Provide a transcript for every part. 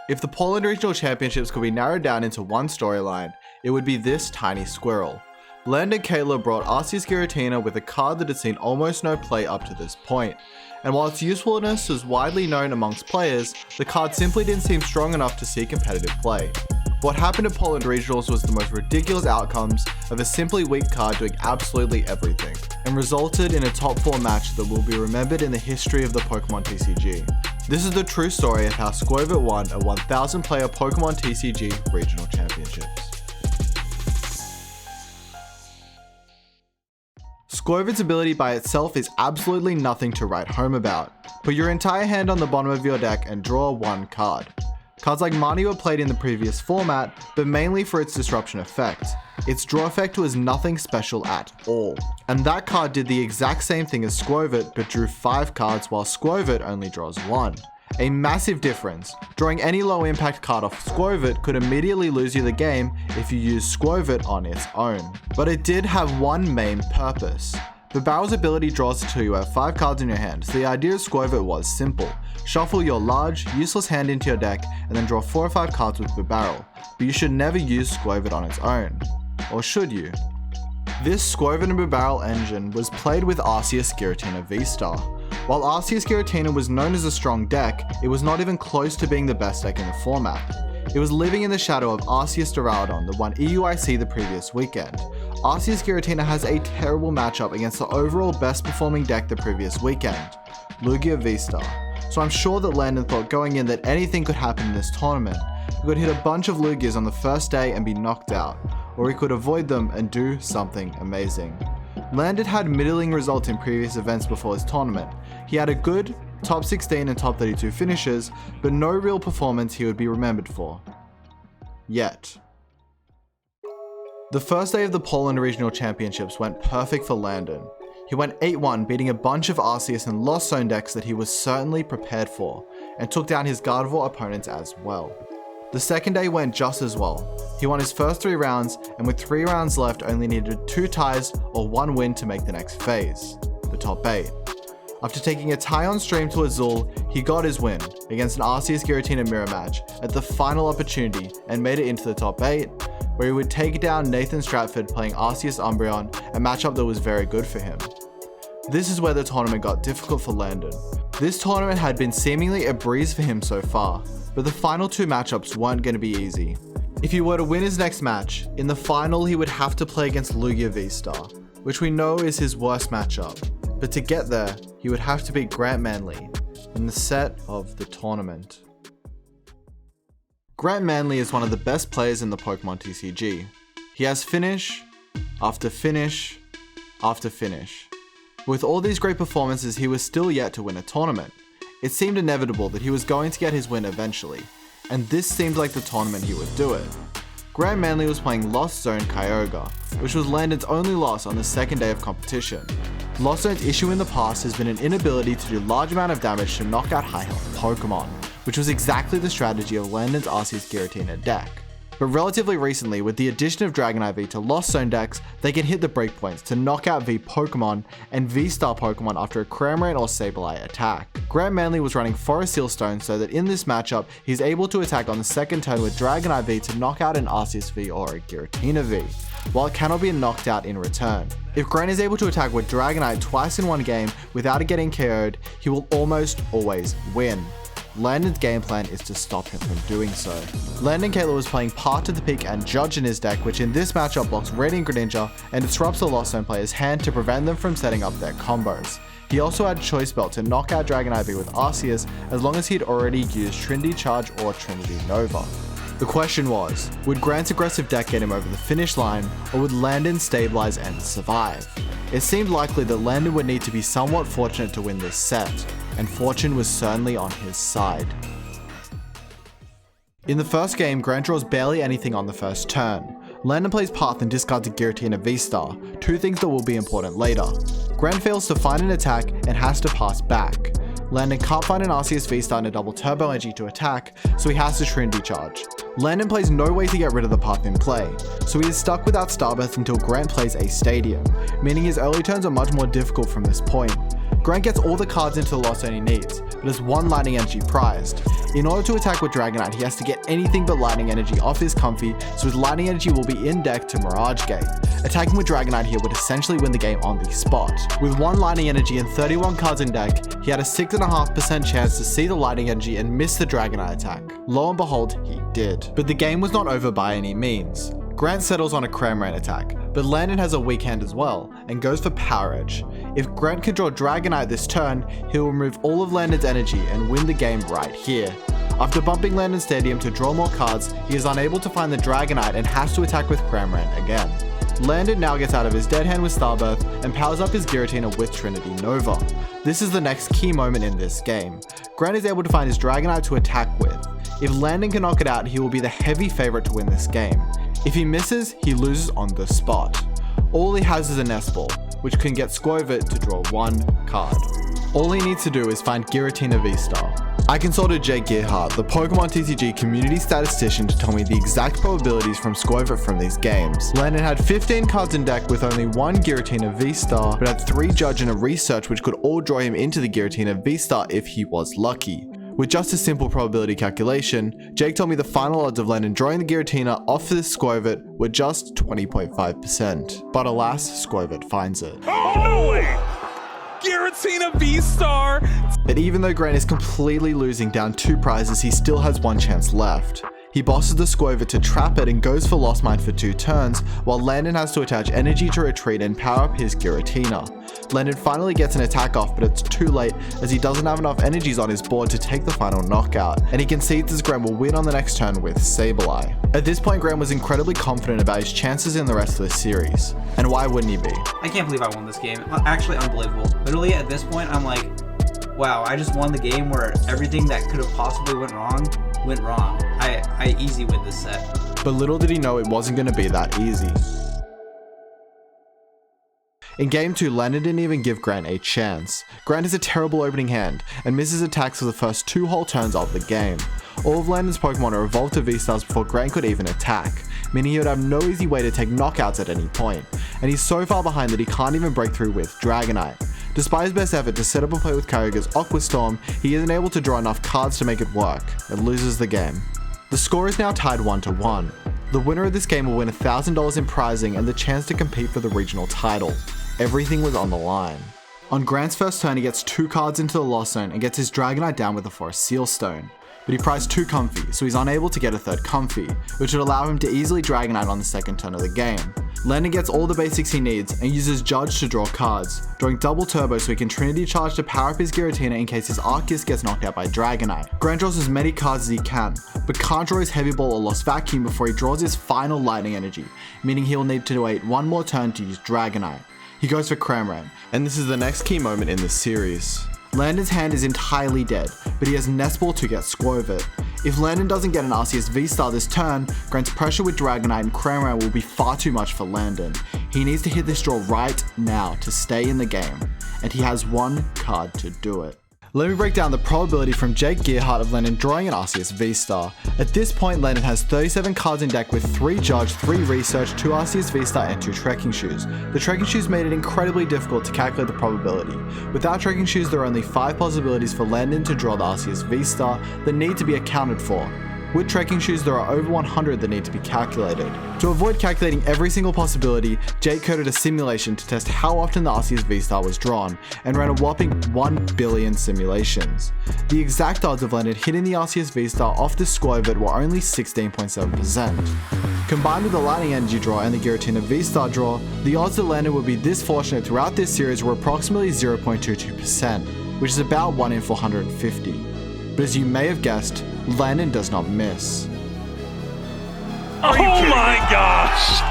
If the Poland Regional Championships could be narrowed down into one storyline, it would be this tiny Squirrel. Landen Kaetler brought Arceus Giratina with a card that had seen almost no play up to this point, and while its usefulness was widely known amongst players, the card simply didn't seem strong enough to see competitive play. What happened at Poland Regionals was the most ridiculous outcomes of a simply weak card doing absolutely everything, and resulted in a top 4 match that will be remembered in the history of the Pokémon TCG. This is the true story of how Skwovet won a 1000 player Pokémon TCG Regional Championships. Skwovet's ability by itself is absolutely nothing to write home about. Put your entire hand on the bottom of your deck and draw one card. Cards like Marnie were played in the previous format, but mainly for its disruption effect. Its draw effect was nothing special at all. And that card did the exact same thing as Skwovet, but drew 5 cards while Skwovet only draws 1. A massive difference. Drawing any low impact card off Skwovet could immediately lose you the game if you used Skwovet on its own. But it did have one main purpose. The barrel's ability draws until you have 5 cards in your hand, so the idea of Skwovet was simple. Shuffle your large, useless hand into your deck and then draw 4 or 5 cards with the barrel, but you should never use Skwovet on its own. Or should you? This Skwovet and barrel engine was played with Arceus Giratina V-Star. While Arceus Giratina was known as a strong deck, it was not even close to being the best deck in the format. It was living in the shadow of Arceus Giratina that won EUIC the previous weekend. Arceus Giratina has a terrible matchup against the overall best performing deck the previous weekend, Lugia V-Star. So I'm sure that Landen thought going in that anything could happen in this tournament. He could hit a bunch of Lugias on the first day and be knocked out, or he could avoid them and do something amazing. Landen had middling results in previous events before this tournament. He had a good top 16 and top 32 finishes, but no real performance he would be remembered for. Yet. The first day of the Poland Regional Championships went perfect for Landen. He went 8-1, beating a bunch of Arceus and Lost Zone decks that he was certainly prepared for, and took down his Gardevoir opponents as well. The second day went just as well. He won his first 3 rounds, and with 3 rounds left only needed 2 ties or 1 win to make the next phase, the top 8. After taking a tie on stream to Azul, he got his win against an Arceus Giratina mirror match at the final opportunity and made it into the top 8, where he would take down Nathan Stratford playing Arceus Umbreon, a matchup that was very good for him. This is where the tournament got difficult for Landen. This tournament had been seemingly a breeze for him so far, but the final 2 matchups weren't going to be easy. If he were to win his next match, in the final he would have to play against Lugia V-Star, which we know is his worst matchup. But to get there, he would have to beat Grant Manley in the set of the tournament. Grant Manley is one of the best players in the Pokémon TCG. He has finish after finish after finish. With all these great performances, he was still yet to win a tournament. It seemed inevitable that he was going to get his win eventually, and this seemed like the tournament he would do it. Grant Manley was playing Lost Zone Kyogre, which was Landen's only loss on the second day of competition. Lost Zone's issue in the past has been an inability to do large amount of damage to knock out high health Pokemon, which was exactly the strategy of Landen's Arceus Giratina deck. But relatively recently, with the addition of Dragonite V to Lost Zone decks, they can hit the breakpoints to knock out V Pokemon and V-Star Pokemon after a Cramorant or Sableye attack. Grant Manley was running Forest Seal Stone so that in this matchup, he's able to attack on the second turn with Dragonite V to knock out an Arceus V or a Giratina V, while it cannot be knocked out in return. If Grant is able to attack with Dragonite twice in one game without it getting KO'd, he will almost always win. Landen's game plan is to stop him from doing so. Landen Kaetler was playing Path to the Peak and Judge in his deck, which in this matchup blocks Radiant Greninja and disrupts the Lost Zone player's hand to prevent them from setting up their combos. He also had Choice Belt to knock out Dragonite V with Arceus as long as he'd already used Trinity Charge or Trinity Nova. The question was, would Grant's aggressive deck get him over the finish line, or would Landen stabilize and survive? It seemed likely that Landen would need to be somewhat fortunate to win this set, and fortune was certainly on his side. In the first game, Grant draws barely anything on the first turn. Landen plays Path and discards a Giratina V-Star, 2 things that will be important later. Grant fails to find an attack and has to pass back. Landen can't find an Arceus V-Star and a double Turbo Energy to attack, so he has to Trinity Charge. Landen plays no way to get rid of the Path in play, so he is stuck without Starbirth until Grant plays a Stadium, meaning his early turns are much more difficult from this point. Grant gets all the cards into the Lost Zone he needs, but has 1 Lightning Energy prized. In order to attack with Dragonite, he has to get anything but lightning energy off his Comfy, so his lightning energy will be in deck to Mirage Gate. Attacking with Dragonite here would essentially win the game on the spot. With 1 lightning energy and 31 cards in deck, he had a 6.5% chance to see the lightning energy and miss the Dragonite attack. Lo and behold, he did. But the game was not over by any means. Grant settles on a Cramorant attack, but Landen has a weak hand as well, and goes for Power Edge. If Grant can draw Dragonite this turn, he will remove all of Landen's energy and win the game right here. After bumping Landen Stadium to draw more cards, he is unable to find the Dragonite and has to attack with Cramorant again. Landen now gets out of his dead hand with Starbirth and powers up his Giratina with Trinity Nova. This is the next key moment in this game. Grant is able to find his Dragonite to attack with. If Landen can knock it out, he will be the heavy favourite to win this game. If he misses, he loses on the spot. All he has is a Nest Ball, which can get Skwovet to draw 1 card. All he needs to do is find Giratina V-Star. I consulted Jake Gearhart, the Pokemon TCG community statistician, to tell me the exact probabilities from Skwovet from these games. Landen had 15 cards in deck with only 1 Giratina V-Star, but had 3 Judge and a Research which could all draw him into the Giratina V-Star if he was lucky. With just a simple probability calculation, Jake told me the final odds of Landen drawing the Giratina off this Skwovet were just 20.5%. But alas, Skwovet finds it. Oh, no way! Giratina V-Star! But even though Grant is completely losing down 2 prizes, he still has 1 chance left. He bosses the Skwovet to trap it and goes for Lost Mine for 2 turns, while Landen has to attach energy to retreat and power up his Giratina. Landen finally gets an attack off, but it's too late as he doesn't have enough energies on his board to take the final knockout, and he concedes as Grant will win on the next turn with Sableye. At this point, Grant was incredibly confident about his chances in the rest of the series. And why wouldn't he be? I can't believe I won this game. Actually unbelievable. Literally at this point, I'm like, wow, I just won the game where everything that could have possibly went wrong. I easy win this set. But little did he know it wasn't going to be that easy. In game 2, Landen didn't even give Grant a chance. Grant has a terrible opening hand, and misses attacks for the first 2 whole turns of the game. All of Landen's Pokemon are evolved to V-Stars before Grant could even attack, meaning he would have no easy way to take knockouts at any point, and he's so far behind that he can't even break through with Dragonite. Despite his best effort to set up a play with Kyogre's Aqua Storm, he isn't able to draw enough cards to make it work, and loses the game. The score is now tied 1-1. The winner of this game will win $1,000 in prizing and the chance to compete for the regional title. Everything was on the line. On Grant's first turn, he gets 2 cards into the Lost Zone and gets his Dragonite down with a Forest Seal Stone. But he prized 2 Comfy, so he's unable to get a 3rd Comfy, which would allow him to easily Dragonite on the 2nd turn of the game. Landen gets all the basics he needs and uses Judge to draw cards, drawing double turbo so he can Trinity Charge to power up his Giratina in case his Arceus gets knocked out by Dragonite. Grant draws as many cards as he can, but can't draw his Heavy Ball or Lost Vacuum before he draws his final Lightning Energy, meaning he will need to wait 1 more turn to use Dragonite. He goes for Cramorant, and this is the next key moment in this series. Landen's hand is entirely dead, but he has Nest Ball to get Skwovet. If Landen doesn't get an Arceus V-Star this turn, Grant's pressure with Dragonite and Cramorant will be far too much for Landen. He needs to hit this draw right now to stay in the game, and he has 1 card to do it. Let me break down the probability from Jake Gearhart of Landen drawing an Arceus V-Star. At this point, Landen has 37 cards in deck with 3 Judge, 3 Research, 2 Arceus V-Star and 2 Trekking Shoes. The Trekking Shoes made it incredibly difficult to calculate the probability. Without Trekking Shoes, there are only 5 possibilities for Landen to draw the Arceus V-Star that need to be accounted for. With Trekking Shoes, there are over 100 that need to be calculated. To avoid calculating every single possibility, Jake coded a simulation to test how often the Arceus V-Star was drawn, and ran a whopping 1 billion simulations. The exact odds of Landen hitting the Arceus V-Star off the Skwovet were only 16.7%. Combined with the Lightning Energy draw and the Giratina V-Star draw, the odds that Landen would be this fortunate throughout this series were approximately 0.22%, which is about 1 in 450. But as you may have guessed, Landen does not miss. Oh my gosh!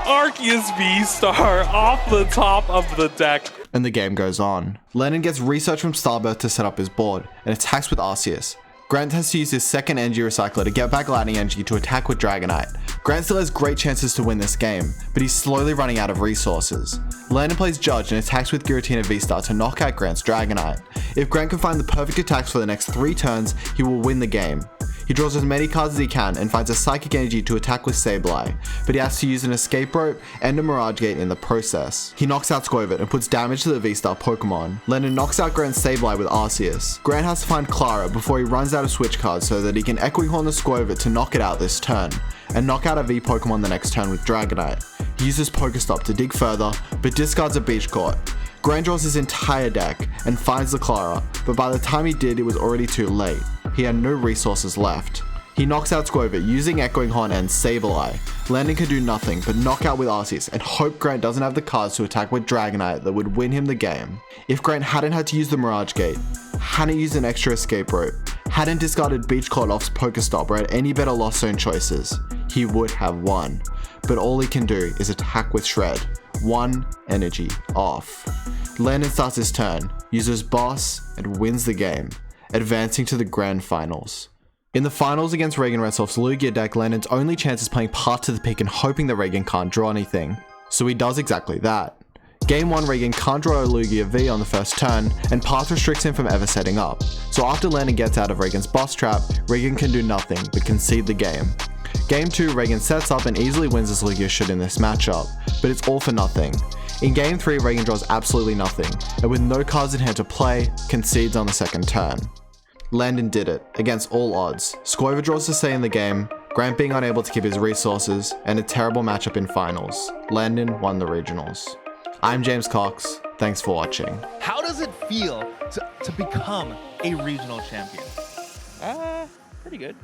Arceus V-Star off the top of the deck. And the game goes on. Landen gets Research from Starbirth to set up his board, and attacks with Arceus. Grant has to use his 2nd Energy Recycler to get back Lightning Energy to attack with Dragonite. Grant still has great chances to win this game, but he's slowly running out of resources. Landen plays Judge and attacks with Giratina V-Star to knock out Grant's Dragonite. If Grant can find the perfect attacks for the next 3 turns, he will win the game. He draws as many cards as he can and finds a Psychic Energy to attack with Sableye, but he has to use an Escape Rope and a Mirage Gate in the process. He knocks out Skwovet and puts damage to the V-Star Pokemon. Landen knocks out Grant's Sableye with Arceus. Grant has to find Clara before he runs out of switch cards so that he can Echoing Horn the Skwovet to knock it out this turn, and knock out a V Pokemon the next turn with Dragonite. He uses Pokestop to dig further, but discards a Beach Court. Grant draws his entire deck and finds the Clara, but by the time he did, it was already too late. He had no resources left. He knocks out Skwovet using Echoing Horn and Sableye. Landen can do nothing but knock out with Arceus and hope Grant doesn't have the cards to attack with Dragonite that would win him the game. If Grant hadn't had to use the Mirage Gate, hadn't used an extra Escape Rope, hadn't discarded Beach Court off Pokestop or had any better Lost Zone choices, he would have won. But all he can do is attack with Shred. 1 energy off. Landen starts his turn, uses Boss, and wins the game, advancing to the Grand Finals. In the finals against Reagan Resolve's Lugia deck, Landen's only chance is playing Path to the Peak and hoping that Reagan can't draw anything. So he does exactly that. Game 1, Reagan can't draw a Lugia V on the first turn, and Path restricts him from ever setting up. So after Landen gets out of Reagan's Boss Trap, Reagan can do nothing but concede the game. Game 2, Reagan sets up and easily wins as Lugia should in this matchup, but it's all for nothing. In Game 3, Reagan draws absolutely nothing, and with no cards in hand to play, concedes on the second turn. Landen did it, against all odds. Skwovet draws to stay in the game, Grant being unable to keep his resources, and a terrible matchup in finals. Landen won the regionals. I'm James Cox, thanks for watching. How does it feel to become a regional champion? Pretty good.